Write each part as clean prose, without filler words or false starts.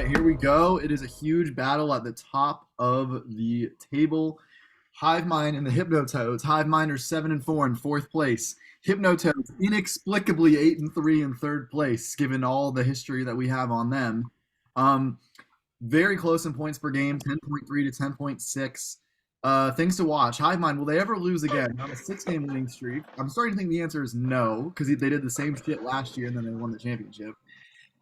right, here we go. It is a huge battle at the top of the table. Hive Mind and the Hypnotoads. Hive Mind are 7-4 in fourth place. Hypnotoads inexplicably 8-3 in third place, given all the history that we have on them. Um, Very close in points per game, 10.3 to 10.6. Things to watch. Hive Mind, will they ever lose again? On a 6-game winning streak. I'm starting to think the answer is no, because they did the same shit last year and then they won the championship.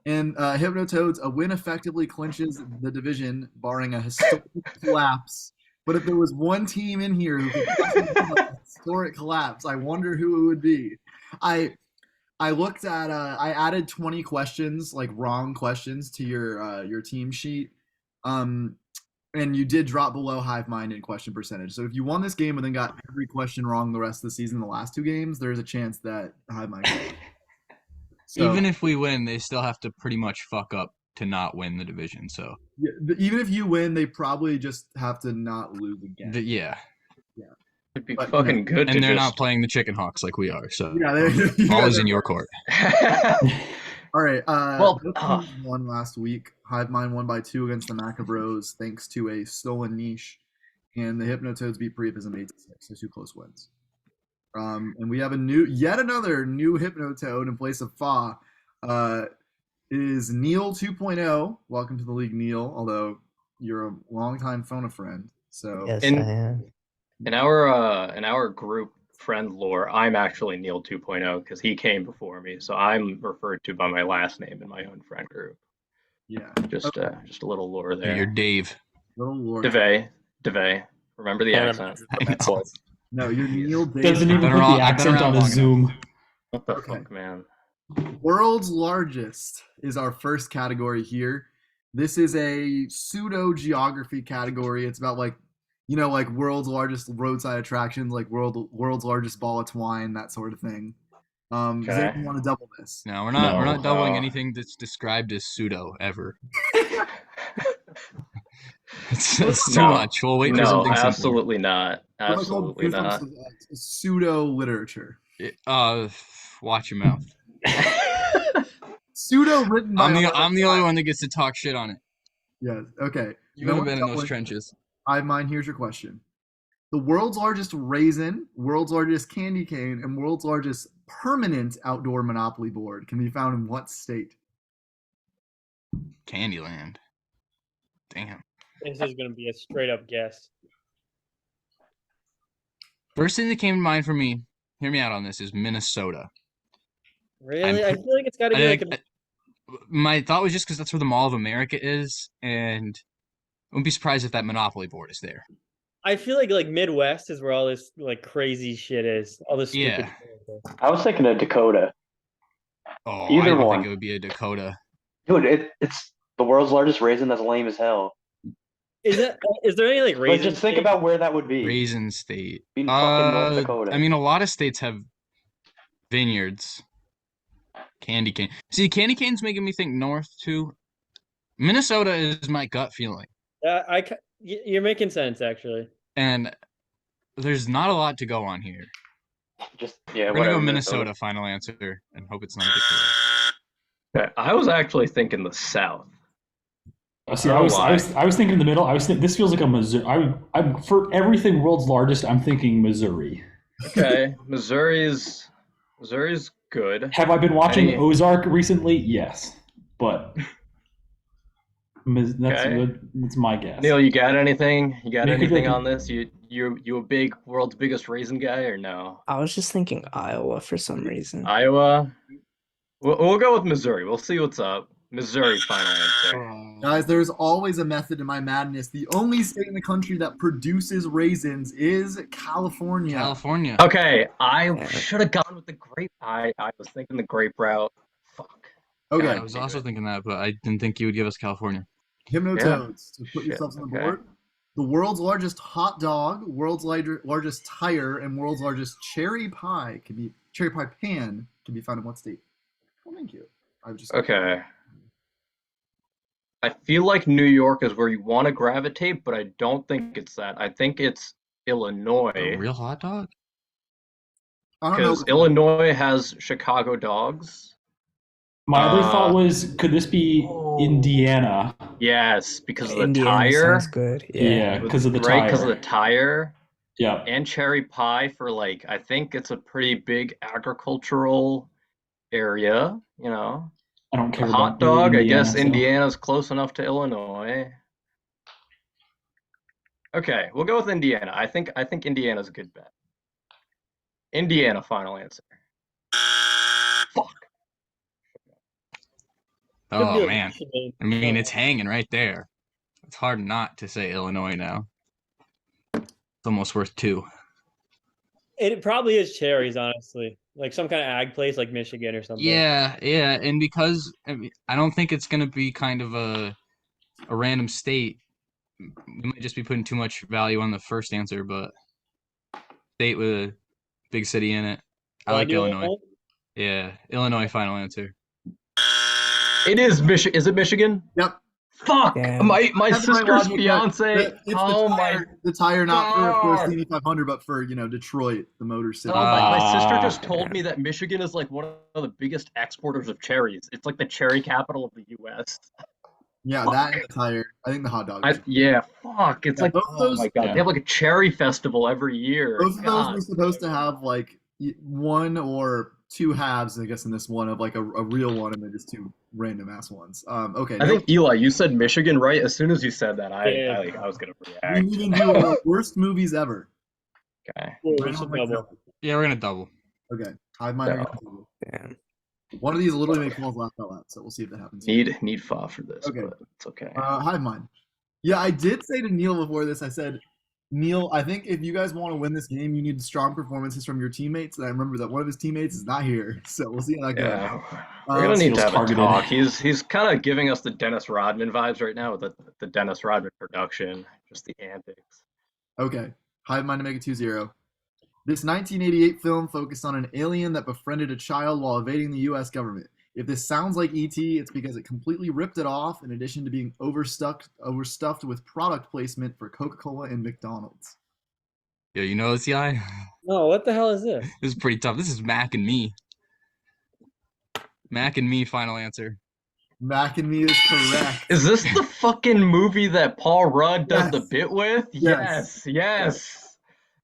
And Hypnotoads, a win effectively clinches the division, barring a historic collapse. But if there was one team in here who could possibly have a historic collapse, I wonder who it would be. I I looked at I added 20 questions, like wrong questions, to your team sheet. Um, and you did drop below Hive Mind in question percentage. So if you won this game and then got every question wrong the rest of the season, the last two games, there's a chance that Hive Mind. So Even if we win, they still have to pretty much fuck up to not win the division. So even if you win, they probably just have to not lose again. yeah, It'd be But, fucking good and to they're just... not playing the Chicken Hawks like we are. So yeah, ball is in your court. All right. Well, both teams won last week. Hive Mind won by 2 against the Macabros, thanks to a stolen niche, and the Hypnotoads beat Priapism 8-6. So 2 close wins. And we have yet another new Hypnotoad in place of Fa. It is Neil 2.0. Welcome to the league, Neil. Although you're a longtime phone friend, so Yes, I am. in our group friend lore, I'm actually Neil 2.0 because he came before me, so I'm referred to by my last name in my own friend group. yeah. Just a little lore there. You're Dave. Little Lord. DeVay. Remember the accent. I know. No, you're Neil Davis. Doesn't even Been put around- the I've been accent around on long his Zoom. What the Okay. fuck, man? World's largest is our first category here. This is a pseudo geography category. It's about like world's largest roadside attractions, like world's largest ball of twine, that sort of thing. Does Okay. anyone want to double this? No, we're not. We're not doubling No. anything that's described as pseudo ever. It's too No. much. We'll wait for No, something simpler. absolutely not. What am I called? Absolutely not. Pseudo literature. Watch your mouth. Pseudo written by. I'm the only one that gets to talk shit on it. Yes. Okay. You would have been in those trenches. I have mine. Here's your question. The world's largest raisin, world's largest candy cane, and world's largest permanent outdoor Monopoly board can be found in what state? Candyland. Damn. This is going to be a straight up guess. First thing that came to mind for me, hear me out on this, is Minnesota. Really? I feel like it's got to be like My thought was just because that's where the Mall of America is, and I wouldn't be surprised if that Monopoly board is there. I feel like Midwest is where all this like crazy shit is. All this stupid shit. I was thinking of Dakota. Oh, Either I don't one. think it would be a Dakota. Dude, it's the world's largest raisin. That's lame as hell. Is there any like But raisin? just think about where that would be. Raisin State. Be in fucking North Dakota. I mean, a lot of states have vineyards. Candy cane. See, candy cane's making me think north too. Minnesota is my gut feeling, You're making sense actually. and there's not a lot to go on here. Yeah, We're gonna whatever, go Minnesota. Final answer, and hope it's not a Dakota. Okay, I was actually thinking the South. See, I was thinking in the middle. This feels like a Missouri. I'm for everything world's largest. I'm thinking Missouri. Okay, Missouri's good. Have I been watching Any- Ozark recently? Yes, but that's my guess. Neil, you got anything? You got Make a anything good- on this? You a big world's biggest raisin guy or no? I was just thinking Iowa for some reason. Iowa. We'll go with Missouri. We'll see what's up. Missouri, final answer. Guys, there's always a method to my madness. The only state in the country that produces raisins is California. California. Okay, I should have gone with the grape. I was thinking the grape route. Fuck. Okay. I was also thinking that, but I didn't think you would give us California. Hypnotoads, to put Shit, yourselves on the okay. board. The world's largest hot dog, world's largest tire, and world's largest cherry pie pan can be found in what state? Well, thank you. Okay. I feel like New York is where you want to gravitate, but I don't think it's that. I think it's A Illinois. real hot dog? I don't know. Because Illinois has Chicago dogs. My other thought was, could this be Indiana? Yes, because of the Indiana tire. sounds good. Yeah, because of the Right, tire. because of the tire. Yeah. And cherry pie for like, I think it's a pretty big agricultural area, you know. I don't care The about hot dog, I Indiana, guess so. Indiana's close enough to Illinois. Okay, we'll go with Indiana. I think Indiana's a good bet. Indiana, final answer. Fuck. Could Oh be like man. Michigan. I mean, it's hanging right there. It's hard not to say Illinois now. It's almost worth 2. It probably is cherries, honestly. Like some kind of ag place like Michigan or something. Yeah, and because I don't think it's gonna be kind of a random state. We might just be putting too much value on the first answer, but state with a big city in it. I like Illinois. Yeah, Illinois, final answer. It is Michigan. Is it Michigan? Yep. Fuck! Damn. My That's my sister's logic, but fiance. It's Oh my! the tire not for, of course, God. the Indy 500, but for, Detroit, the Motor City. Oh, my sister Ah. just told me that Michigan is like one of the biggest exporters of cherries. It's like the cherry capital of the U.S. Yeah, Fuck. that and the tire. I think the hot dog. Yeah, fuck. It's Yeah, like, both of oh those- my god, Yeah. they have like a cherry festival every year. Both of those God. were supposed to have like one or two halves, I guess, in this one of like a real one and then just two random ass ones. Okay. I think Eli, you said Michigan, right? As soon as you said that, Yeah. I was gonna we react. need to do our worst movies ever. Okay. Random double. Yeah, we're gonna double. Okay. Hive mind. No. Damn. One of these will literally make Paul's laugh out loud, so we'll see if that happens. Need fa for this, Okay. but it's okay. Hive mind. Yeah, I did say to Neil before this, I said, Neil, I think if you guys want to win this game, you need strong performances from your teammates. And I remember that one of his teammates is not here, so we'll see how that goes. Yeah, we're gonna need to have Targeted. a talk. He's kind of giving us the Dennis Rodman vibes right now with the Dennis Rodman production, just the antics. Okay. Hive mind to make it 2-0. This 1988 film focused on an alien that befriended a child while evading the U.S. government. If this sounds like E.T., it's because it completely ripped it off, in addition to being overstuffed with product placement for Coca-Cola and McDonald's. Yo, you know this guy? No, what the hell is this? This is pretty tough. This is Mac and Me. Mac and Me, final answer. Mac and Me is correct. Is this the fucking movie that Paul Rudd does the Yes. bit with? Yes. Yes.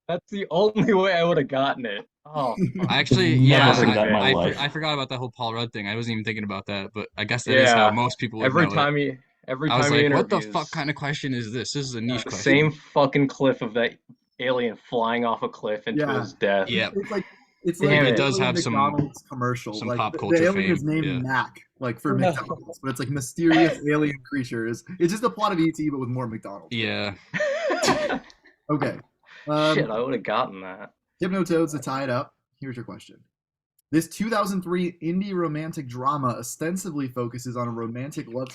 That's the only way I would have gotten it. Oh, I actually, Never yeah, heard that in my I, life. I forgot about that whole Paul Rudd thing. I wasn't even thinking about that, but I guess that is how Yeah. most people would every know it. time he I was like, what the interviews, fuck kind of question is this? This is a niche the question. same fucking cliff of that alien flying off a cliff into Yeah. his death. Yeah. It's Damn, like it the does have some- McDonald's commercial. some like pop the culture alien is fame, named yeah. Mac, like for No. McDonald's, but it's like mysterious alien creatures. It's just the plot of E.T. but with more McDonald's. Yeah. Okay. Shit, I would have gotten that. Hypnotoads to tie it up. Here's your question. This 2003 indie romantic drama ostensibly focuses on a romantic love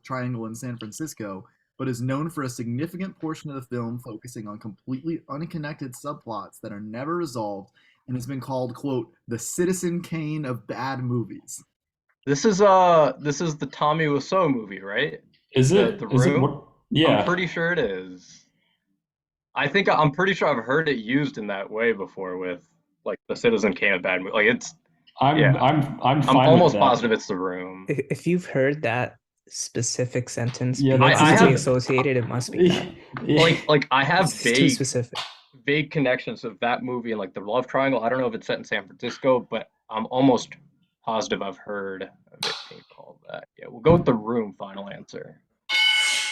triangle in San Francisco, but is known for a significant portion of the film focusing on completely unconnected subplots that are never resolved, and has been called, quote, the Citizen Kane of bad movies. This is the Tommy Wiseau movie, right? Is it? The Is it Room? what? Yeah. I'm pretty sure it is. I'm pretty sure I've heard it used in that way before with like the Citizen Kane of bad movie. Like it's I'm yeah. I'm I'm fine with almost that. positive it's The Room. If you've heard that specific sentence Yeah, being that's- I easily have- associated, it must be that. Like I have It's too vague specific. connections of that movie and like the love triangle. I don't know if it's set in San Francisco, but I'm almost positive I've heard of it being called that. Yeah, we'll go with The Room. Final answer.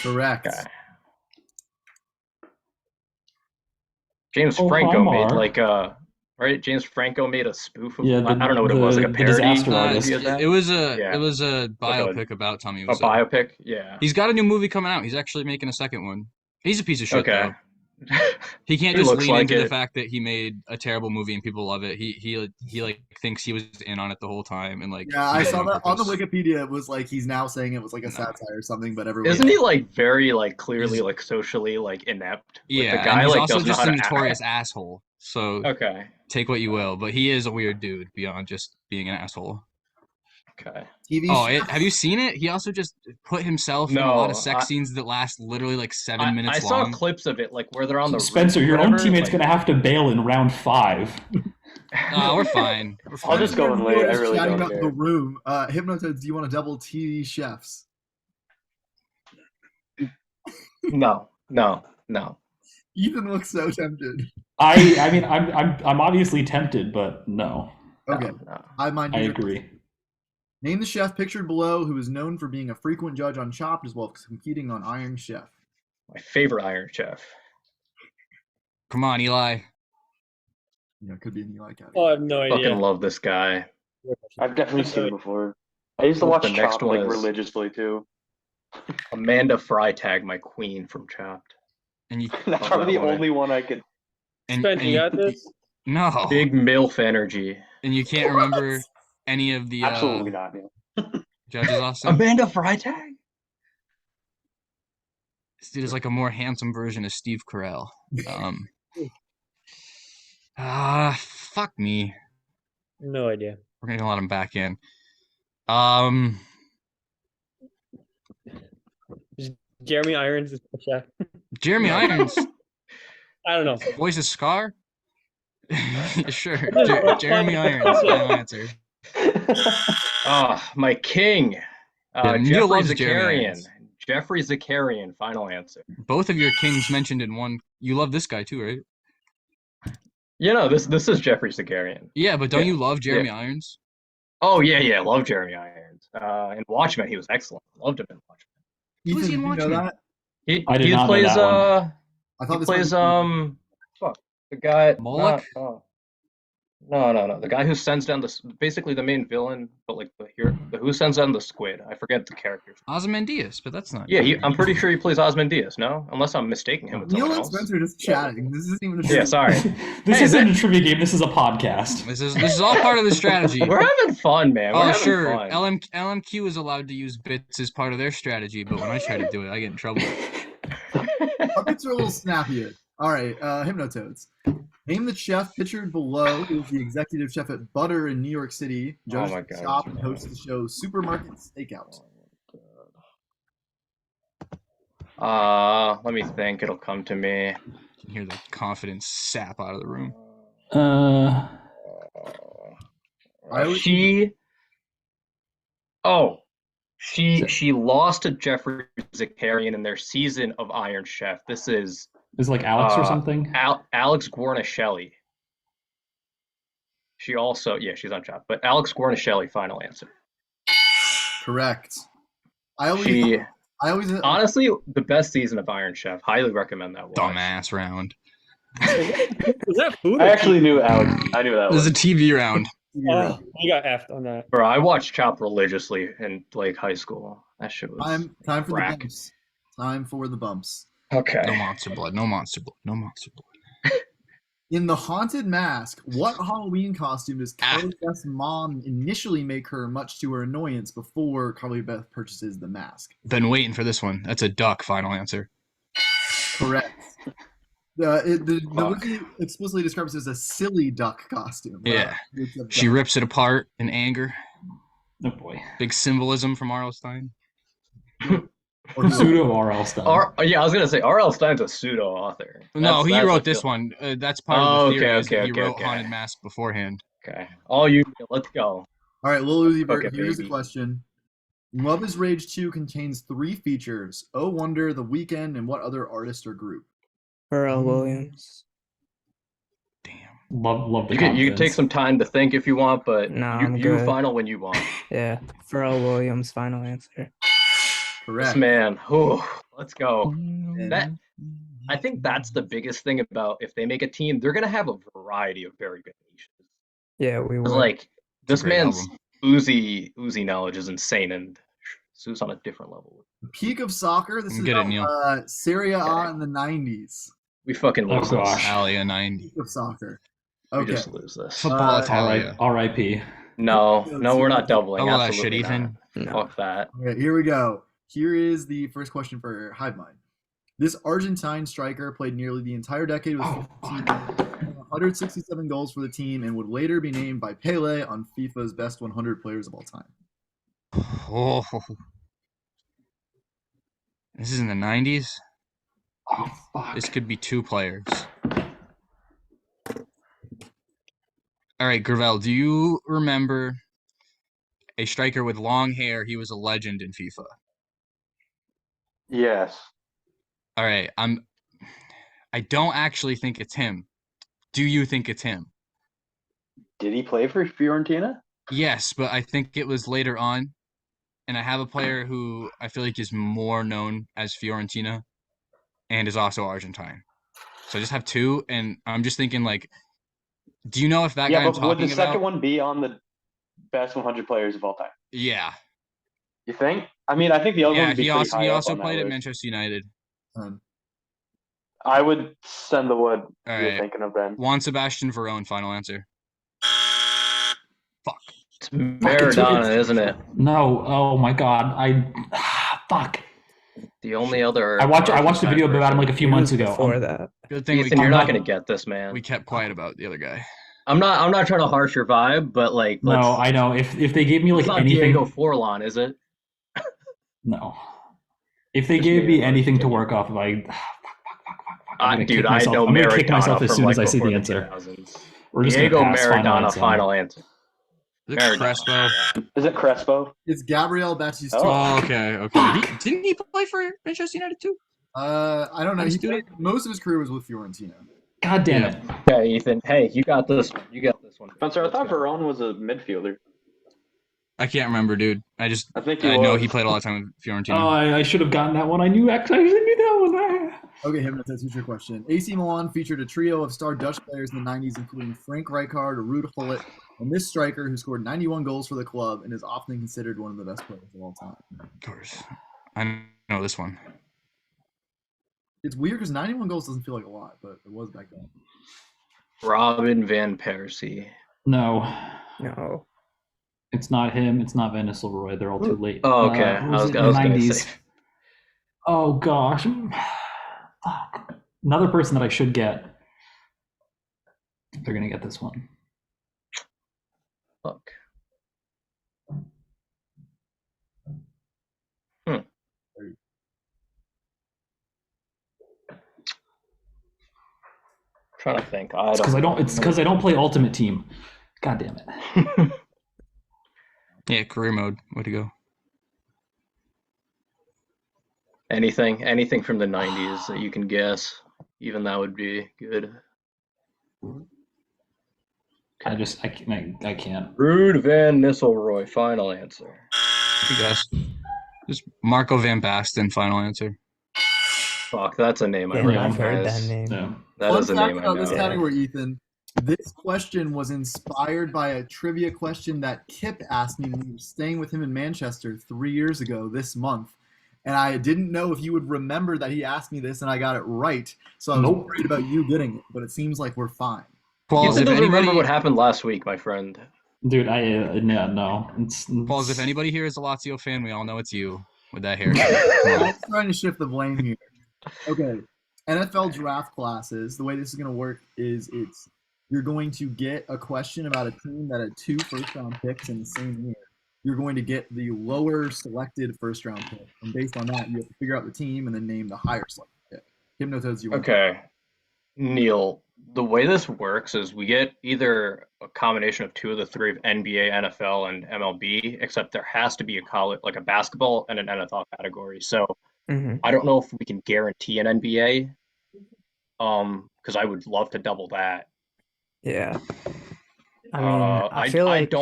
Correct. Okay. James Oh, Franco hi, made Mark. like right. James Franco made a spoof of. Yeah, I don't know what it was, like a the parody. Disaster Uh, Artist. movie of that? it was a Yeah. it was a Like a- biopic about Tommy A Wiseau. biopic. Yeah. He's got a new movie coming out. He's actually making a second one. He's a piece of shit Okay. though. He can't He just looks lean like into the it. fact that he made a terrible movie and people love it. He like thinks he was in on it the whole time and like. Yeah, I did it saw that on the purpose. Wikipedia. It was like he's now saying it was like a satire or something, but everyone. Isn't he like very like clearly He's- like socially like inept? Like, Yeah, the guy and he's like also doesn't know just how a to act. notorious asshole. So Okay. take what you will, but he is a weird dude beyond just being an asshole. Okay. TV Oh, show? have you seen it? He also just put himself in a lot of No, sex scenes that last literally like 7 minutes I saw long. clips of it like where they're on the Spencer, roof or your own whatever, teammate's like- gonna have to bail in round 5. We're fine. We're fine. I'll just go in late. I really chatting don't about care. the room. Hypnotoads, do you want to double TV chefs? No. Ethan looks so tempted. I mean, I'm obviously tempted, but no. Okay, No. I mind. I agree. Name the chef pictured below who is known for being a frequent judge on Chopped as well as competing on Iron Chef. My favorite Iron Chef. Come on, Eli. It could be an Eli category. Oh, I have no idea. Fucking love this guy. I've definitely seen it before. I used to What watch the next Chopped one like is? religiously too. Amanda Freitag, my queen from Chopped. And you That's Love probably that the woman. only one I could. Spencer, you got this? No. Big MILF energy. And you can't remember any of the Absolutely not. Yeah. judges, Austin? Amanda Freitag? This dude is like a more handsome version of Steve Carell. Fuck me. No idea. We're gonna let him back in. Jeremy Irons is the chef. Jeremy Irons, I don't know. voice of Scar? Sure. Let's Jeremy find- Irons, final answer. My king. Yeah, Neil Jeffrey loves Jeremy Zakarian. Irons. Jeffrey Zakarian, final answer. Both of your kings mentioned in one. You love this guy too, right? This is Jeffrey Zakarian. Yeah, but don't Yeah. you love Jeremy Yeah. Irons? Oh yeah, love Jeremy Irons. In Watchmen, he was excellent. Loved him in Watchmen. Who is Ethan, he in did you know Watchmen? that? I did not know plays that one. I thought he this plays was the guy Moloch? No. The guy who sends down basically the main villain, but like the who sends down the squid. I forget the character. Ozymandias, but that's not. Yeah, I'm pretty sure he plays Ozymandias. No, unless I'm mistaking him with Neil someone and else. Spencer just chatting. This isn't even a Yeah, sorry. This Hey, isn't a trivia game. This is a podcast. This is all part of the strategy. We're having fun, man. We're Oh having sure, fun. LMQ is allowed to use bits as part of their strategy, but when I try to do it, I get in trouble. Puppets are a little snappier. All right, Hypnotoads. Name the chef pictured below who is the executive chef at Butter in New York City, judges my the God. shop and hosts the show Supermarket Stakeout. Let me think. It'll come to me. You can hear the confidence sap out of the room. She lost to Jeffrey Zakarian in their season of Iron Chef. This is Is it like Alex or something? Alex Guarnaschelli. She's on Chopped, but Alex Guarnaschelli, final answer. Correct. I always Honestly, the best season of Iron Chef. Highly recommend that watch. Dumbass round. Is that food? I actually knew Alex. I knew that This is was. a TV round. Oh, you got effed on that. Bro, I watched Chopped religiously in like high school. That shit was time for the crack. bumps. Time for the bumps. Okay. No monster blood. No monster blood. No monster blood. In The Haunted Mask, what Halloween costume does Ah. Carly Beth's mom initially make her, much to her annoyance, before Carly Beth purchases the mask? Been waiting for this one. That's a duck. Final answer. Correct. The Fuck. wiki explicitly describes it as a silly duck costume. Yeah. It's a She duck. rips it apart in anger. Oh boy. Big symbolism from R.L. Stein. Or Pseudo RL stuff. I was gonna say R.L. Stein's a pseudo author. No, he That's wrote like this the- one. That's part of the theory. Is that he okay, wrote okay. Haunted Mask beforehand. Okay. All you. Let's go. All right, Lil Uzi Vert, Okay, here's a baby. question. Love is Rage 2 contains 3 features: Oh Wonder, The Weeknd, and what other artist or group? Pharrell Williams. Damn. Love the You can take confidence. some time to think if you want, but Nah, you I'm good. final when you want. Yeah, Pharrell Williams. Final answer. Correct. This man. Let's go. That I think that's the biggest thing about if they make a team, they're gonna have a variety of very good niches. Yeah, we 'Cause, were. like this great man's album. Uzi knowledge is insane, and Sue's on a different level. Peak of Soccer. This is Get it, about Neil. Serie A Okay. in the 90s. We fucking Oh, lose gosh. this. Italia 90. Peak of Soccer. We Okay. just lose this. Football Italia. R.I.P. No, we're not doubling. Double that shit, Absolutely Ethan. not. No. Fuck that. All right, here we go. Here is the first question for Hive Mind. This Argentine striker played nearly the entire decade with Oh, the team, 167 goals for the team, and would later be named by Pele on FIFA's best 100 players of all time. Oh. This is in the 90s. Oh, fuck. This could be 2 players. All All right, Gravel, do you remember a striker with long hair? He was a legend in FIFA. Yes. All right, I don't actually think it's him. Do you think it's him? Did he play for Fiorentina? Yes, but I think it was later on. And I have a player who I feel like is more known as Fiorentina and is also Argentine. So I just have two, and I'm just thinking, like, do you know if that Yeah, guy I'm but would the talking second about? one be on the best 100 players of all time? Yeah. You think? I mean, I think the other one Yeah, would be he pretty also high he up also on that played at list. Manchester United. I would send the wood All you're right. thinking of, Ben. Juan Sebastian Verón, final answer. Fuck. It's Maradona, isn't it? No. Oh my God. Fuck. The only other. I watched the Argentine video about him person. like a few It months was ago. before that. Good thing Ethan, you're not gonna get this, man. we kept quiet about the other guy. I'm not trying to harsh your vibe, but like, No, let's. I know. If they gave me like It's not anything, Diego Forlan, is it? no. If they Just gave me name anything to Argentina. work off of, I'm gonna dude, kick I myself. know I'm gonna kick Maradona myself as from soon like as I see before the the answer. 2000s. We're just Diego gonna pass. Maradona, Final answer. Is it Maradona. Crespo? Is it Crespo? It's Gabriel Batistuta. Oh, okay. Didn't he play for Manchester United too? I don't know. He played, most of his career was with Fiorentina. God damn it. Okay, Ethan. Hey, you got this one. You got this one. Spencer, I Let's thought go. Veron was a midfielder. I can't remember, dude. I think I know was. he played a lot of time with Fiorentina. Oh, I should have gotten that one. I knew actually I knew that one. Okay, Hypnotoads, here's your question. AC Milan featured a trio of star Dutch players in the 90s, including Frank Rijkaard, Ruud Gullit, and this striker who scored 91 goals for the club and is often considered one of the best players of all time. Of course. I know this one. It's weird because 91 goals doesn't feel like a lot, but it was back then. Robin van Persie. No. It's not him. It's not Van Nistelrooy. They're all too late. Oh, okay. I was gonna say. Oh gosh. Fuck. Another person that I should get. They're gonna get this one. Fuck. Trying to think. It's because I don't play Ultimate Team. God damn it. Yeah, career mode. Way to go. Anything from the 90s that you can guess. Even that would be good. I can't. Ruud van Nistelrooy, final answer. Good guess. Just Marco van Basten, final answer. Fuck, that's a name I Yeah, I've heard that recognize. name. No. That is a Fun name fact I about this know. category, Ethan. This question was inspired by a trivia question that Kip asked me when we were staying with him in Manchester 3 years ago this month. And I didn't know if you would remember that he asked me this, and I got it right. So I was worried about you getting it, but it seems like we're fine. Pauls, You doesn't remember what happened last week, my friend. Dude, no. It's Pauls, if anybody here is a Lazio fan, we all know it's you with that haircut. I'm trying to shift the blame here. Okay, NFL draft classes, the way this is going to work is you're going to get a question about a team that had 2 first-round picks in the same year. You're going to get the lower selected first-round pick, and based on that, you have to figure out the team and then name the higher selected pick. Hypnotoads, you want Okay. Neil, the way this works is we get either a combination of 2 of the 3 of NBA, NFL, and MLB, except there has to be a college, like a basketball and an NFL category. So I don't know if we can guarantee an NBA, because I would love to double that. Yeah. I mean, I feel like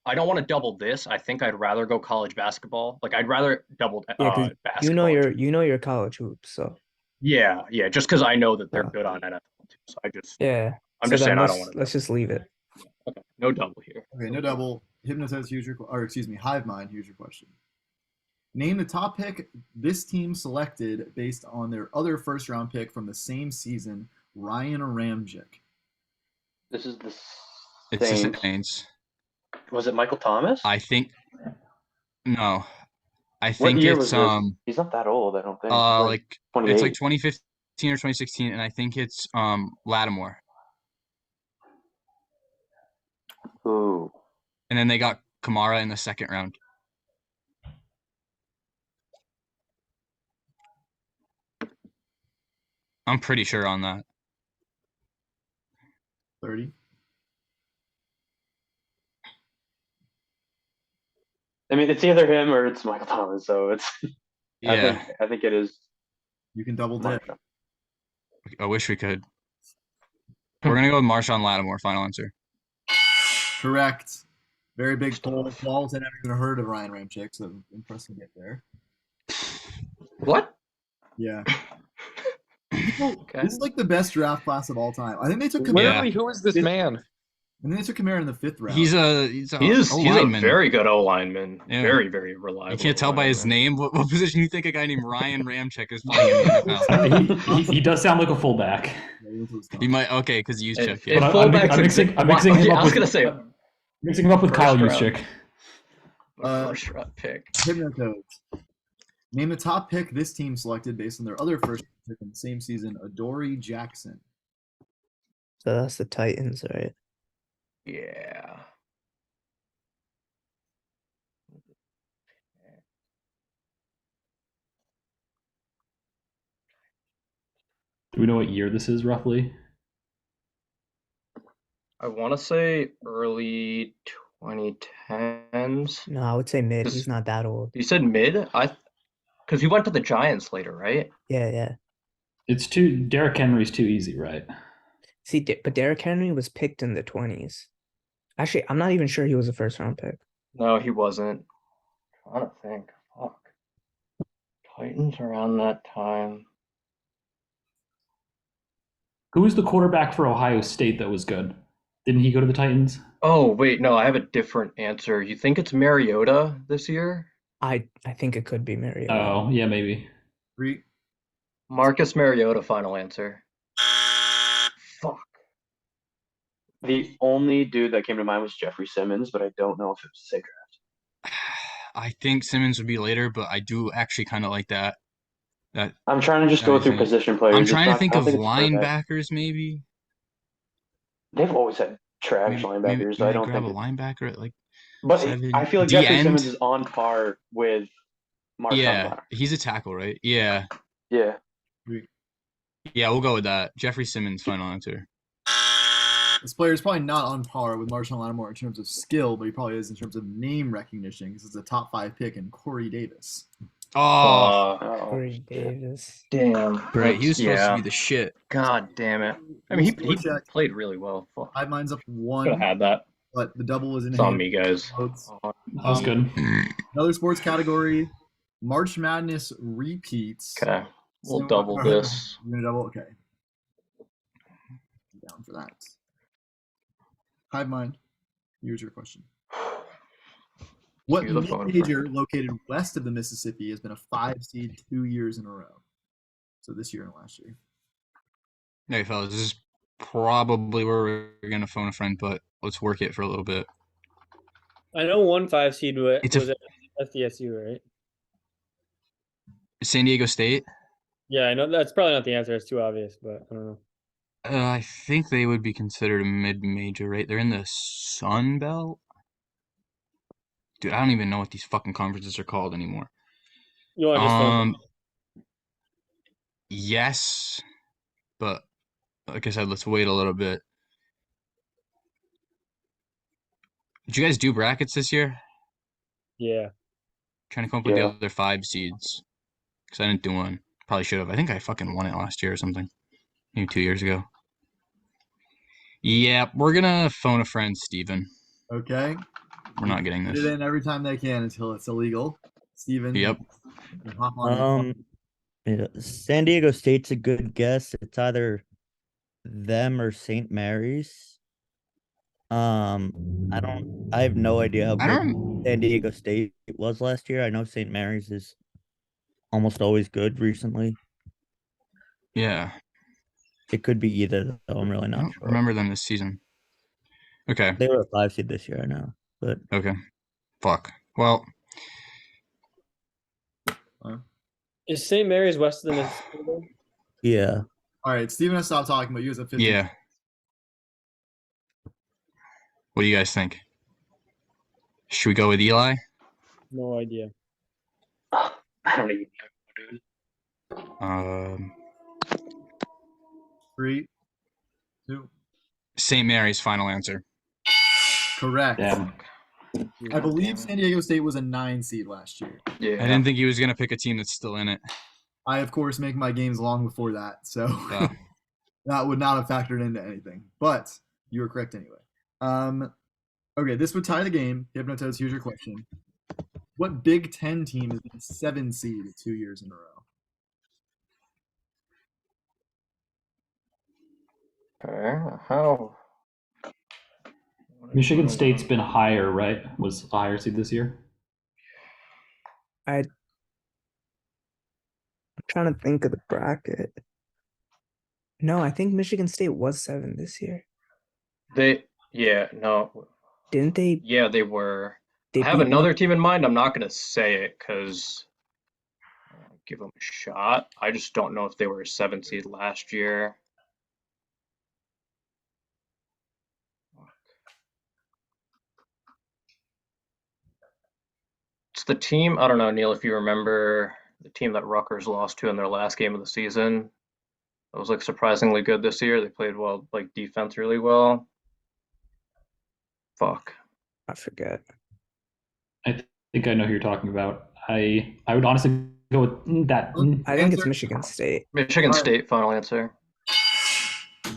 I don't want to double this. I think I'd rather go college basketball. Like I'd rather double yeah, basketball. you know your college hoops, so Yeah, just because I know that they're good on NFL too. So I'm so just saying then I don't want to. let's just leave it. Okay, no double here. Okay, no double. Hypnotoads, Hive Mind, here's your question. Name the top pick this team selected based on their other first-round pick from the same season, Ryan Ramczyk. This is the It's the Saints. Saints. Was it Michael Thomas? I think. No. I What think year it's was this? He's not that old, I don't think. it's like 28. 2015 or 2016, and I think it's Lattimore. Ooh. And then they got Kamara in the second round. I'm pretty sure on that. 30. I mean, it's either him or it's Michael Thomas. So it's. Yeah. I think it is. You can double dip. Marshawn. I wish we could. We're gonna go with Marshawn Lattimore. Final answer. Correct. Very big poll. Walls had never even heard of Ryan Ramczyk, so impressive to get there. What? Yeah. People, Okay. This is like the best draft class of all time. I think they took Kamara. Yeah. Who is this man? I think they took Kamara in the 5th round. He's a He's a O-lineman. very good O lineman. Yeah. Very, very reliable. You can't tell by his O-lineman. name. What position you think a guy named Ryan Ramczyk is playing in the NFL? he does sound like a fullback. Yeah, he went to Wisconsin. He might because you use check. And But fullbacks I'm mixing him I up was with. gonna say Mixing him up with First Kyle round. Juszczyk. first round pick. Hypnotoads. Name the top pick this team selected based on their other first pick in the same season, Adoree Jackson. So that's the Titans, right? Yeah. Do we know what year this is roughly? I want to say early 2010s. No, I would say mid. This- He's not that old. You said mid? Because he went to the Giants later, right? Yeah. It's too. Derrick Henry's too easy, right? See, but Derrick Henry was picked in the 20s. Actually, I'm not even sure he was a first round pick. No, he wasn't. I'm trying to think. Fuck. Titans around that time. Who was the quarterback for Ohio State that was good? Didn't he go to the Titans? Oh, wait, no, I have a different answer. You think it's Mariota this year? I think it could be Mariota. Oh, yeah, maybe. 3. Marcus Mariota, final answer. Fuck. The only dude that came to mind was Jeffrey Simmons, but I don't know if it was the same draft. I think Simmons would be later, but I do actually kind of like that. I'm trying to just go through position players. I'm It's trying to not- think I of don't think it's quarterback. linebackers, maybe. They've always had trash linebackers. So I don't grab think. a linebacker at like. But 7. I feel like Jeffrey D-end? Simmons is on par with Marshawn Yeah, Lattimore. he's a tackle, right? Yeah, Yeah. we'll go with that. Jeffrey Simmons, final answer. This player is probably not on par with Marshawn Lattimore in terms of skill, but he probably is in terms of name recognition because it's a top 5 pick in Corey Davis. Oh, Corey Davis. Damn. right. He was supposed Yeah. to be the shit. God damn it. I mean, he Score check. played really well. Fuck. Hive Mind's up Could have 1, had that. but the double is in It's on hand. me, guys. Votes. Oh, That was good. Another sports category, March Madness repeats. Okay. We'll So, double this. You're gonna double? Okay. Down for that. Hive Mind, here's your question. What Use the phone major located west of the Mississippi has been a 5 seed 2 years in a row? So this year and last year. Hey, fellas, this is probably where we're gonna phone a friend, but let's work it for a little bit. I know 1 5 seed was It's a- was at FDSU, right? San Diego State. Yeah, I know that's probably not the answer. It's too obvious, but I don't know. I think they would be considered a mid-major, right? They're in the Sun Belt. Dude, I don't even know what these fucking conferences are called anymore. You want to just phone? Yes, but like I said, let's wait a little bit. Did you guys do brackets this year? Yeah. Trying to come up with the Yeah. other 5 seeds. Because I didn't do one. Probably should have. I think I fucking won it last year or something. Maybe 2 years ago. Yeah, we're gonna phone a friend, Steven. Okay. We're not getting Put this. it in every time they can until it's illegal. Steven. Yep. Hop on it. Yeah, San Diego State's a good guess. It's either them or St. Mary's. I have no idea how I good don't. San Diego State was last year. I know St. Mary's is almost always good recently. Yeah. It could be either, though. I'm really I not don't sure. remember them this season. Okay. They were a 5 seed this year, I know. But Okay. Fuck. Well, Is St. Mary's west of the Mississippi? though? yeah. All right, Steven has stopped talking, but you guys have 50. yeah. What do you guys think? Should we go with Eli? No idea. I don't even know, dude. 3, 2. St. Mary's final answer. Correct. Damn. I believe San Diego State was a 9 seed last year. Yeah. I didn't think he was gonna pick a team that's still in it. I, of course, make my games long before that, so that would not have factored into anything. But you were correct anyway. Okay, this would tie the game. Hypnotoads, here's your question. What Big Ten team has been 7 seed 2 years in a row? How? Michigan State's been higher, right? Was a higher seed this year. I'm trying to think of the bracket. No, I think Michigan State was 7 this year. Didn't they? Yeah, they were. They I have beat another team in mind. I'm not going to say it because I'll give them a shot. I just don't know if they were a 7 seed last year. It's the team, I don't know, Neil, if you remember the team that Rutgers lost to in their last game of the season. It was like surprisingly good this year. They played well, like defense really well. Fuck. I forget. I think I know who you're talking about. I would honestly go with that. I think it's Michigan State. Michigan State, final answer.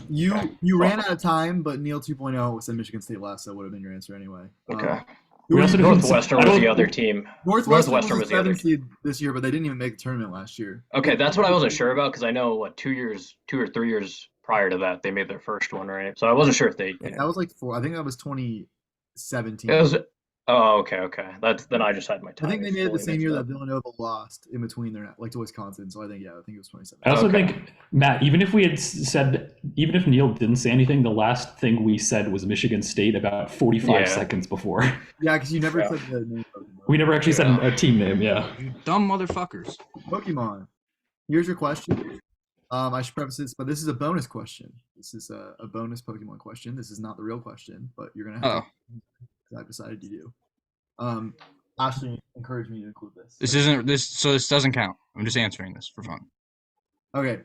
You ran out of time, but Neil 2.0 said Michigan State last, so that would have been your answer anyway. Okay. Northwestern was the other team. Northwestern was the other seed this year, but they didn't even make the tournament last year. Okay, that's what I wasn't sure about because I know 2 or 3 years prior to that they made their first one, right? So I wasn't sure if they. That was like 4. I think that was 2017. It was. Oh, okay. Then I just had my time. I think they made it the same year that Villanova lost in between their to Wisconsin. So I think it was 2017. I also think, Matt, even if Neil didn't say anything, the last thing we said was Michigan State about 45 seconds before. Yeah, because you never said the name. We never actually said a team name. Yeah. You dumb motherfuckers. Pokemon. Here's your question. I should preface this, but this is a bonus question. This is a bonus Pokemon question. This is not the real question, but you're gonna have to. I've decided to do. Ashley encouraged me to include this. This doesn't count. I'm just answering this for fun. Okay.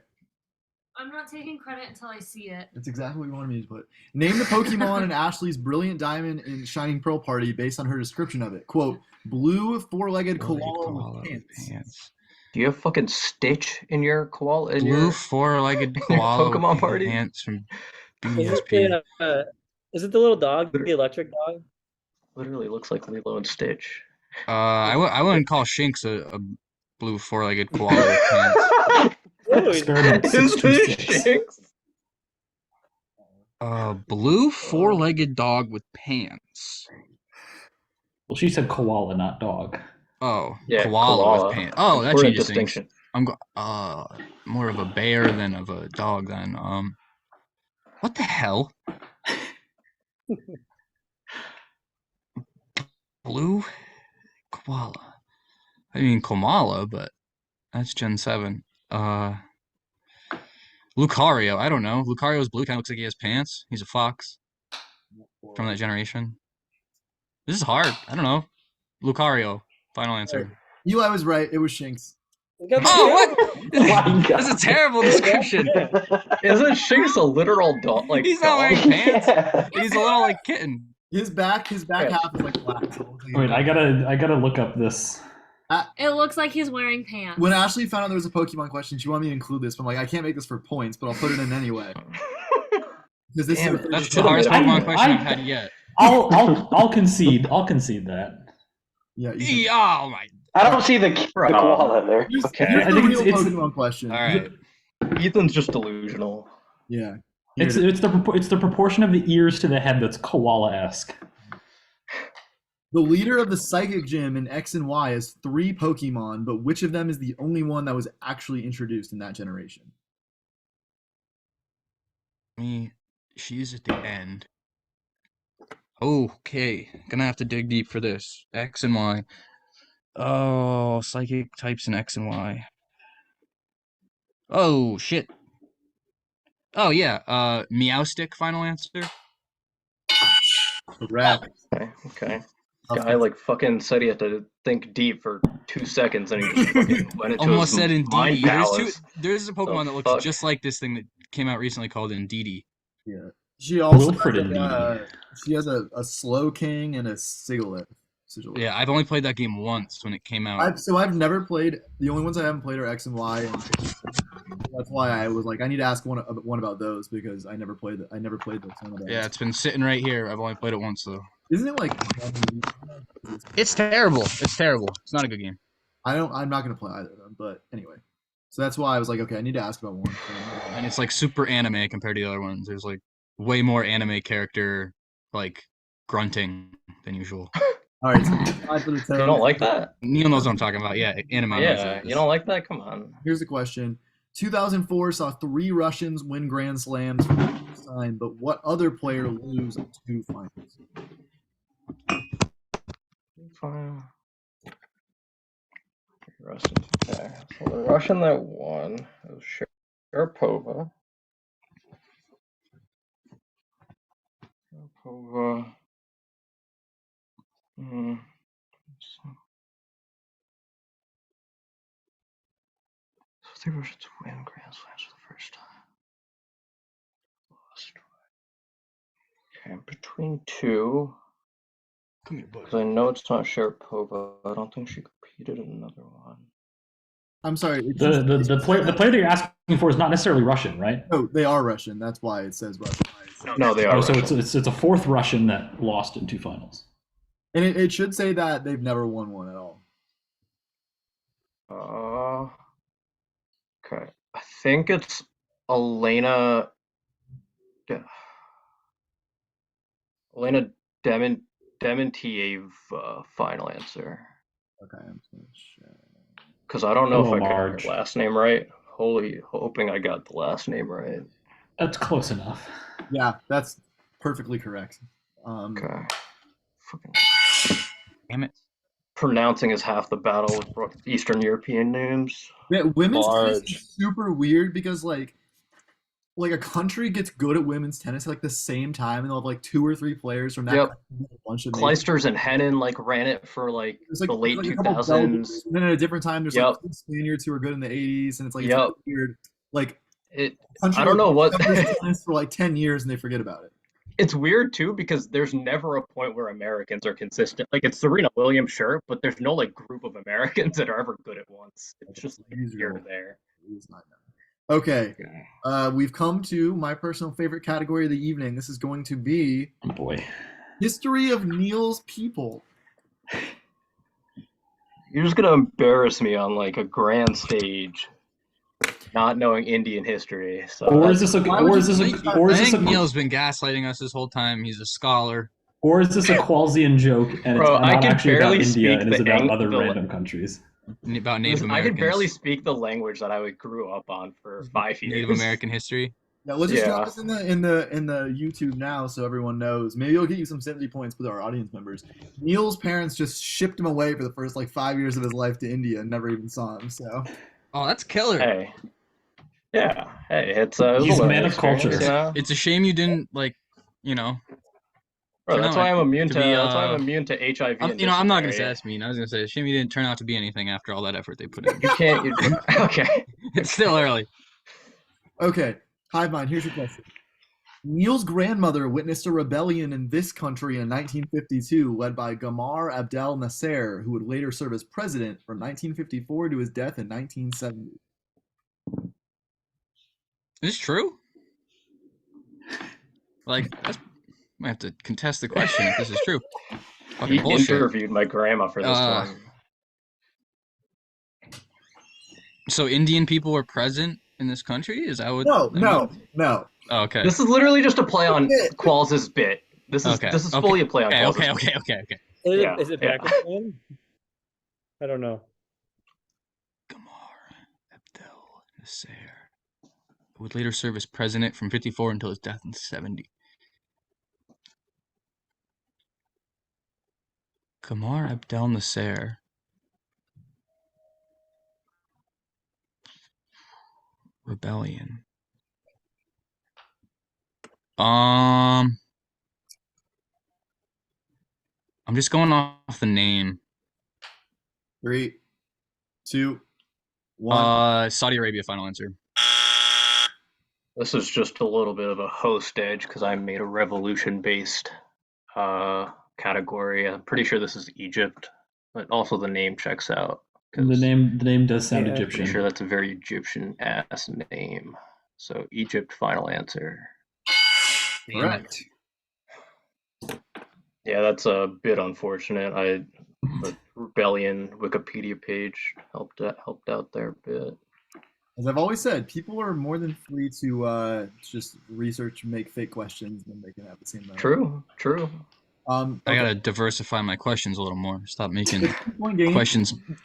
I'm not taking credit until I see it. That's exactly what you wanted me to put. Name the Pokemon in Ashley's Brilliant Diamond and Shining Pearl party based on her description of it. Quote, blue four-legged koala with pants. Do you have fucking Stitch in your koala? Blue four-legged koala Pokemon with party? pants from BSP. Is it the little dog, the electric dog? Literally looks like Lilo and Stitch. I wouldn't call Shinx a blue four-legged koala with pants. Is this Shinx? Blue four-legged dog with pants. Well, she said koala, not dog. Oh, yeah, koala with pants. Oh, that changes distinction. things. I'm more of a bear than of a dog then. What the hell? Blue koala. I mean Komala, but that's Gen 7. Lucario, I don't know. Lucario's blue, kind of looks like he has pants. He's a fox from that generation. This is hard. I don't know. Lucario, final answer. Eli was right. It was Shinx. Oh, what? That's a terrible description. Isn't Shinx a literal dog? Like he's not wearing pants. He's a little like kitten. His back half is like black. Wait, I gotta look up this. It looks like he's wearing pants. When Ashley found out there was a Pokemon question, she wanted me to include this, but I'm like, I can't make this for points, but I'll put it in anyway. That's the hardest Pokemon question I've had yet. I'll concede. I'll concede that. Yeah. Oh my. I don't see the koala there. Okay. I think it's Pokemon question. All right. Ethan's just delusional. Yeah. It's the proportion of the ears to the head that's koala-esque. The leader of the Psychic Gym in X and Y has 3 Pokemon, but which of them is the only one that was actually introduced in that generation? She's at the end. Okay, gonna have to dig deep for this. X and Y. Oh, psychic types in X and Y. Oh shit. Oh yeah, Meowstic, final answer. Correct. Okay. Guy like fucking said he had to think deep for 2 seconds and he just fucking went into almost his said mind Indeedee. palace. There's a Pokemon that looks just like this thing that came out recently called Indeedee. Yeah. She also Wilfred has indeed. she has a slow king and a sigilith. Yeah, I've only played that game once when it came out. I've never played. The only ones I haven't played are X and Y, and that's why I was like, I need to ask one about those because I never played those. Yeah, it's been sitting right here. I've only played it once though. Isn't it like? It's terrible. It's terrible. It's not a good game. I'm not gonna play either of them. But anyway, so that's why I was like, okay, I need to ask about one. And it's like super anime compared to the other ones. There's like way more anime character like grunting than usual. All right, so You don't like that? Neil knows what I'm talking about. Yeah, anime. Yeah, you don't like that? Come on. Here's the question. 2004 saw 3 Russians win Grand Slams for the first time, but what other player lose 2 finals? Russian. Okay. So the Russian that won was Sharapova. Sharapova. So 3 Russians win Grand Slams for the first time. Lost. Okay, between 2. Come here, buddy. Because I know it's not Sharapova. I don't think she competed in another one. I'm sorry. The player that you're asking for is not necessarily Russian, right? No, they are Russian. That's why it says Russian. No, they are. So Russian. it's a 4th Russian that lost in 2 finals. And it should say that they've never won one at all. Okay. I think it's Elena. Yeah. Elena Dementieva. Final answer. Okay, I'm gonna check. Because I don't know if I got Marge. her last name right. Hoping I got the last name right. That's close enough. Yeah, that's perfectly correct. Okay. Damn it. Pronouncing is half the battle with Eastern European names. Yeah, women's tennis Marge. is super weird because like a country gets good at women's tennis at like the same time, and they'll have like 2 or 3 players from that Yep. country, a bunch of Kleisters and Hennen like ran it for like There's, like, the late there's, like, a couple 2000s. Belgians, and then at a different time, there's Yep. like 2 Spaniards who are good in the 80s, and it's like Yep. it's weird. Like I don't know what. tennis for like 10 years, and they forget about it. It's weird too because there's never a point where Americans are consistent. Like it's Serena Williams, sure, but there's no like group of Americans that are ever good at once. It's just like, here to there. Okay, we've come to my personal favorite category of the evening. This is going to be history of Neil's people. You're just gonna embarrass me on like a grand stage, not knowing Indian history. So Or is this a Neil's been gaslighting us this whole time. He's a scholar. Or is this a Qualsian joke and Bro, it's I not can actually about barely India speak and is the about other random countries? About Native I Americans. can barely speak the language that I grew up on for 5 years. Native American history. Yeah, let's just drop this in the YouTube now so everyone knows. Maybe it'll get you some sympathy points with our audience members. Neil's parents just shipped him away for the first like 5 years of his life to India and never even saw him. So. Oh, that's killer. Hey. Yeah. Hey, it's he's a man of culture. You know? It's a shame you didn't Bro, that's why I'm immune to. That's why I'm immune to HIV. I'm not gonna say that's mean. I was gonna say, shame you didn't turn out to be anything after all that effort they put in. You can't. Okay. It's still early. Okay, Hive Mind. Here's your question. Neil's grandmother witnessed a rebellion in this country in 1952, led by Gamal Abdel Nasser, who would later serve as president from 1954 to his death in 1970. Is this true? Like, I might have to contest the question if this is true. He interviewed my grandma for this one. So Indian people were present in this country? Is that what? No. Oh, okay. This is literally just a play on Qualls' bit. This is fully a play on Qualls' Okay. Is it Pakistan? I don't know. Gamal Abdel Nasser would later serve as president from 54 until his death in 70. Gamal Abdel Nasser. Rebellion. I'm just going off the name. 3, 2, 1. Saudi Arabia. Final answer. This is just a little bit of a host edge because I made a revolution-based category. I'm pretty sure this is Egypt, but also the name checks out. The name does sound Yeah. Egyptian. Pretty sure that's a very Egyptian-ass name. So Egypt, final answer. Correct. Yeah, that's a bit unfortunate. The rebellion Wikipedia page helped out there a bit. As I've always said, people are more than free to just research and make fake questions when they can have the same amount. True. I gotta diversify my questions a little more. Stop making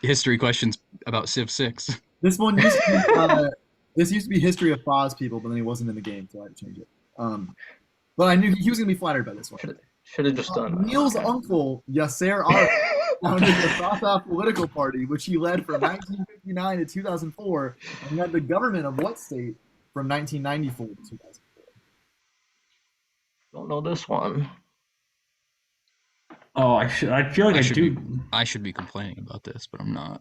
history questions about Civ 6. This one used to be history of Foz people, but then he wasn't in the game, so I had to change it. But I knew he was gonna be flattered by this one. Should have just done that. Neil's uncle, Yasser Arafat, founded the Fatah political party, which he led from 1959 to 2004, and led the government of what state from 1994 to 2004? Don't know this one. Oh, I feel like I do. I should be complaining about this, but I'm not.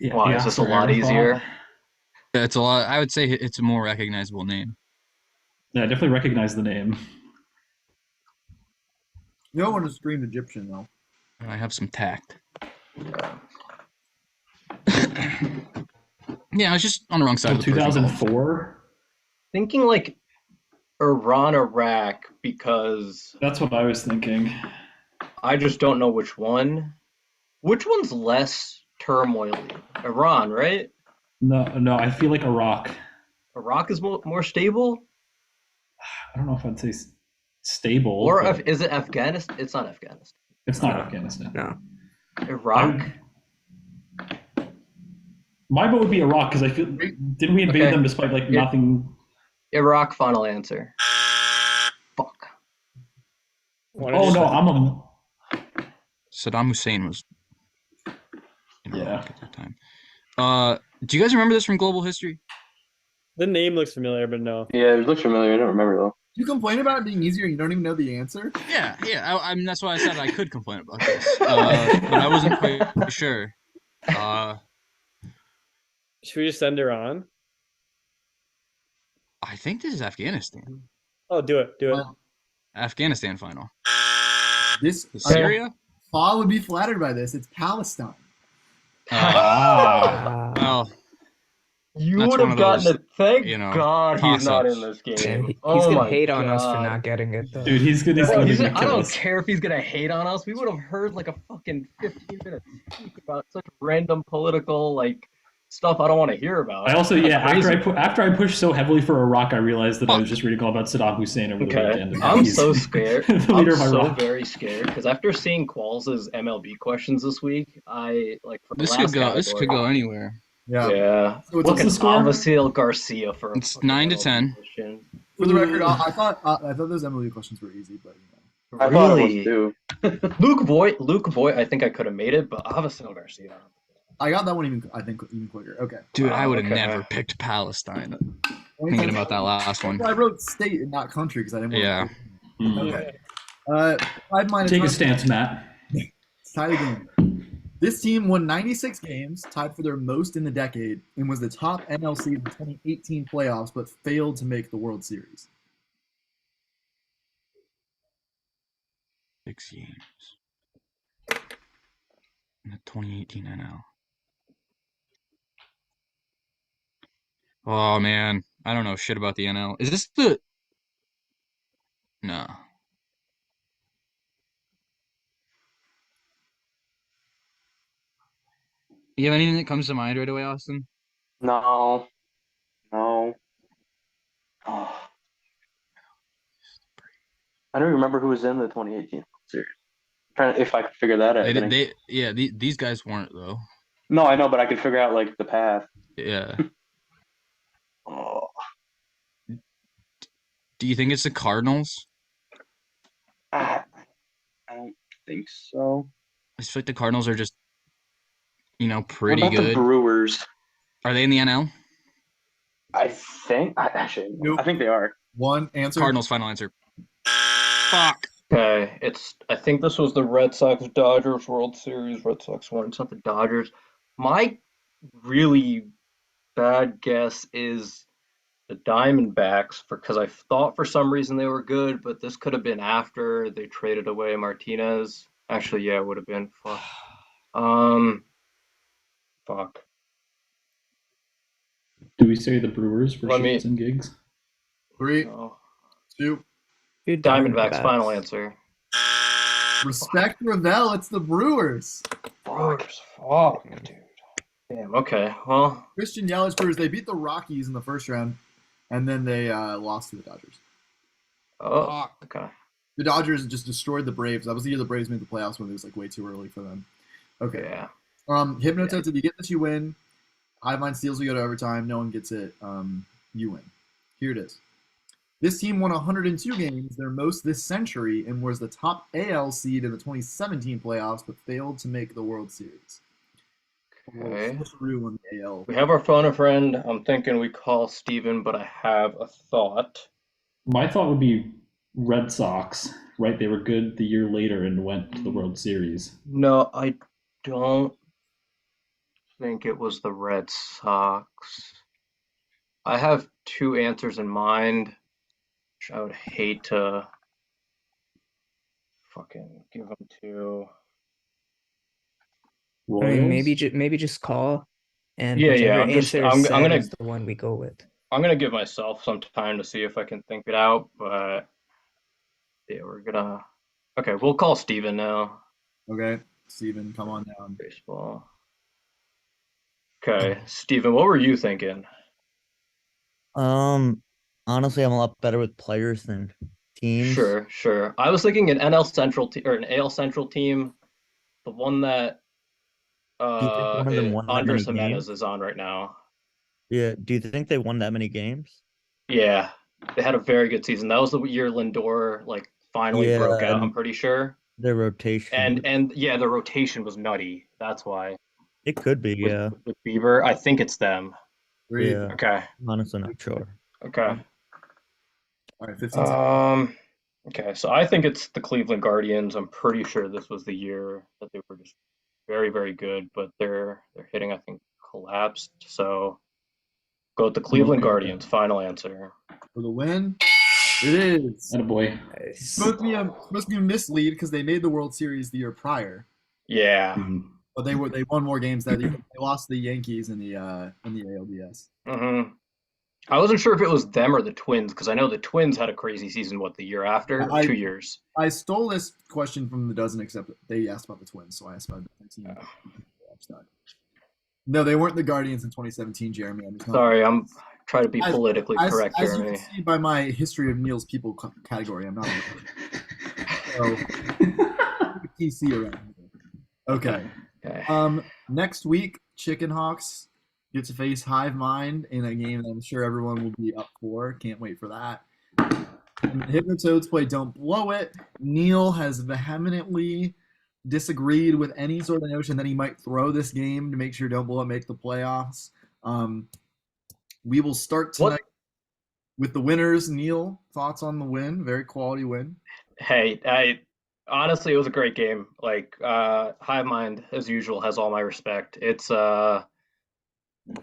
Yeah, Why is this a lot easier? It's a lot. I would say it's a more recognizable name. Yeah, I definitely recognize the name. No one has screamed Egyptian though. I have some tact. Yeah, I was just on the wrong side of the 2004? Thinking like Iran, Iraq, because that's what I was thinking. I just don't know which one. Which one's less turmoily? Iran, right? No, I feel like Iraq. Iraq is more stable? I don't know if I'd say stable. Or is it Afghanistan? It's not Afghanistan. It's not Afghanistan. No. Iraq? My vote would be Iraq because I feel didn't we invade them despite like nothing? Iraq, final answer. Fuck. Oh no, Saddam Hussein was in Iraq at that time. Do you guys remember this from Global History? The name looks familiar, but no. Yeah, it looks familiar. I don't remember though. You complain about it being easier and you don't even know the answer? Yeah. I mean, that's why I said I could complain about this, but I wasn't quite sure. Should we just send her on? I think this is Afghanistan. Oh, do it. Afghanistan final. Syria? Paul would be flattered by this. It's Palestine. Well, you would have gotten it. Thank God he's not in this game. Yeah, he's gonna hate on us for not getting it, though. Dude, he's gonna I don't care if he's gonna hate on us. We would have heard like a fucking 15-minute speak about such random political stuff I don't want to hear about. I also after I pushed so heavily for Iraq, I realized that I was just reading all about Saddam Hussein over the weekend. I'm so scared. The leader of Iraq. So very scared because after seeing Qualls' MLB questions this week, this could go anywhere. Yeah. So what's the score? Vasil Garcia for it's 9-10. For the record, I thought those MLB questions were easy, but I thought it was too. Luke Voigt, I think I could have made it, but Vasil Garcia. I got that one even quicker. Okay. Dude, I would have never picked Palestine. Thinking about that last one. I wrote state and not country because I didn't want to. Okay. Take a stance, Matt. It's tied again. This team won 96 games, tied for their most in the decade, and was the top NLC in the 2018 playoffs, but failed to make the World Series. 6 games in the 2018 NL. Oh man, I don't know shit about the NL. Is this the? No. You have anything that comes to mind right away, Austin? No. Oh. I don't remember who was in the 2018 series. Trying to, if I could figure that out. These guys weren't though. No, I know, but I could figure out the path. Yeah. Oh. Do you think it's the Cardinals? I don't think so. I feel like the Cardinals are just, pretty what about good. The Brewers. Are they in the NL? I think. I think they are. One answer. Cardinals final answer. Fuck. Okay, I think this was the Red Sox Dodgers World Series. Red Sox won. It's not the Dodgers. My really bad guess is the Diamondbacks because I thought for some reason they were good, but this could have been after they traded away Martinez. Actually, yeah, it would have been. Fuck. Fuck. Do we say the Brewers for Let me- shits and gigs? 3, No. 2. Dude, Diamondbacks. Final answer. Respect Ravel. It's the Brewers. Brewers. Fuck, dude. Damn. Okay. Well. Christian Yelich Brewers. They beat the Rockies in the first round, and then they lost to the Dodgers. Oh. Okay. The Dodgers just destroyed the Braves. That was the year the Braves made the playoffs when it was like way too early for them. Okay. Yeah. Hypnotoads. If you get this, you win. Hive Mind steals. We go to overtime. No one gets it. You win. Here it is. This team won 102 games, their most this century, and was the top AL seed in the 2017 playoffs, but failed to make the World Series. Okay. On the AL. We have our phone a friend. I'm thinking we call Steven, but I have a thought. My thought would be Red Sox, right? They were good the year later and went to the World Series. No, I don't think it was the Red Sox. I have two answers in mind, which I would hate to fucking give them to. I mean, Royals? maybe just call, and Yeah, whichever I'm just- answer I'm is said gonna- is the one we go with. I'm gonna give myself some time to see if I can think it out, but yeah, we're gonna. Okay, we'll call Steven now. Okay, Steven, come on down. Baseball. Okay, Steven, what were you thinking? Honestly, I'm a lot better with players than teams. Sure. I was thinking an NL Central or an AL Central team, the one that Do you think one of them won that Andres many Jimenez games? is on right now. Yeah. Do you think they won that many games? Yeah, they had a very good season. That was the year Lindor like finally broke Yeah, out. I'm and pretty sure. their rotation. And yeah, the rotation was nutty. That's why. It could be, With, yeah. with Bieber, I think it's them. 3. Yeah. Okay. Honestly, not sure. Okay. All right, 15 seconds. Okay, so I think it's the Cleveland Guardians. I'm pretty sure this was the year that they were just very, very good, but their hitting I think collapsed. So go with the Cleveland okay with Guardians. Final answer. For the win, it is. Attaboy. Supposed to be a mislead because they made the World Series the year prior, Yeah. Mhm. but they won more games that year. They lost to the Yankees in the ALDS. I wasn't sure if it was them or the Twins because I know the Twins had a crazy season. What, the year after? 2 years. I stole this question from the dozen, except they asked about the Twins, so I asked about a different team. No, they weren't the Guardians in 2017, Jeremy. Sorry, I'm trying to be politically correct, as you Jeremy. can see by my history of Neil's people category, I'm not. So, PC around here. Okay. Next week, Chicken Hawks get to face Hive Mind in a game that I'm sure everyone will be up for. Can't wait for that. And the Hypnotoads play Don't Blow It. Neil has vehemently disagreed with any sort of notion that he might throw this game to make sure Don't Blow It make the playoffs. We will start tonight with the winners. Neil, thoughts on the win? Very quality win. Hey, honestly, it was a great game. Like, Hive Mind, as usual, has all my respect. It's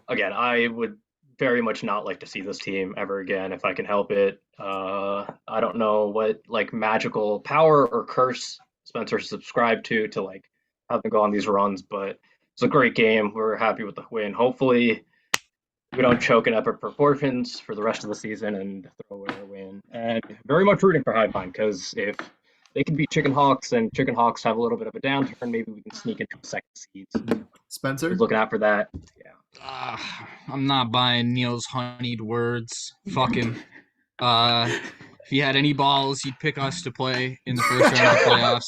again, I would very much not like to see this team ever again if I can help it. I don't know what like magical power or curse Spencer subscribed to like have them go on these runs, but it's a great game. We're happy with the win. Hopefully we don't choke in epic proportions for the rest of the season and throw away a win. And very much rooting for Hive Mind because if they can beat Chicken Hawks and Chicken Hawks have a little bit of a downturn, maybe we can sneak into a second seed. Spencer? Looking out for that. Yeah. I'm not buying Neil's honeyed words. Fuck him. If he had any balls, he'd pick us to play in the first round of the playoffs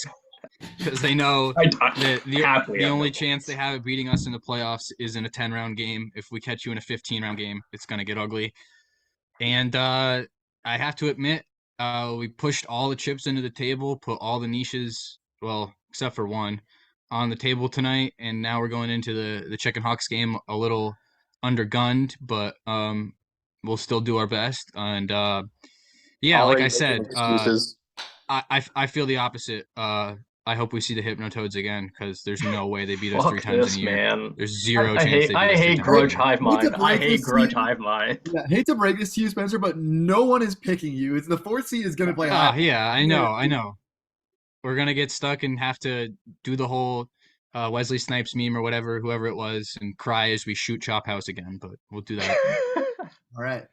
because they know that the only chance they have of beating us in the playoffs is in a 10-round game. If we catch you in a 15-round game, it's going to get ugly. And I have to admit, we pushed all the chips into the table, put all the niches, well, except for one, on the table tonight, and now we're going into the Chicken Hawks game a little undergunned, but we'll still do our best. And yeah, like I said, I feel the opposite. I hope we see the Hypnotoads again because there's no way they beat us Fuck 3 times this, in a year. man. There's zero I chance hate, they beat I us 3 hate times Grudge in a year. Hive Mind. I hate this Grudge to you. Hive Mind. Yeah, hate to break this to you, Spencer, but no one is picking you. It's the 4th seed is going to play Hive. Yeah, I know. We're gonna get stuck and have to do the whole Wesley Snipes meme or whoever it was, and cry as we shoot Chop House again. But we'll do that. All right.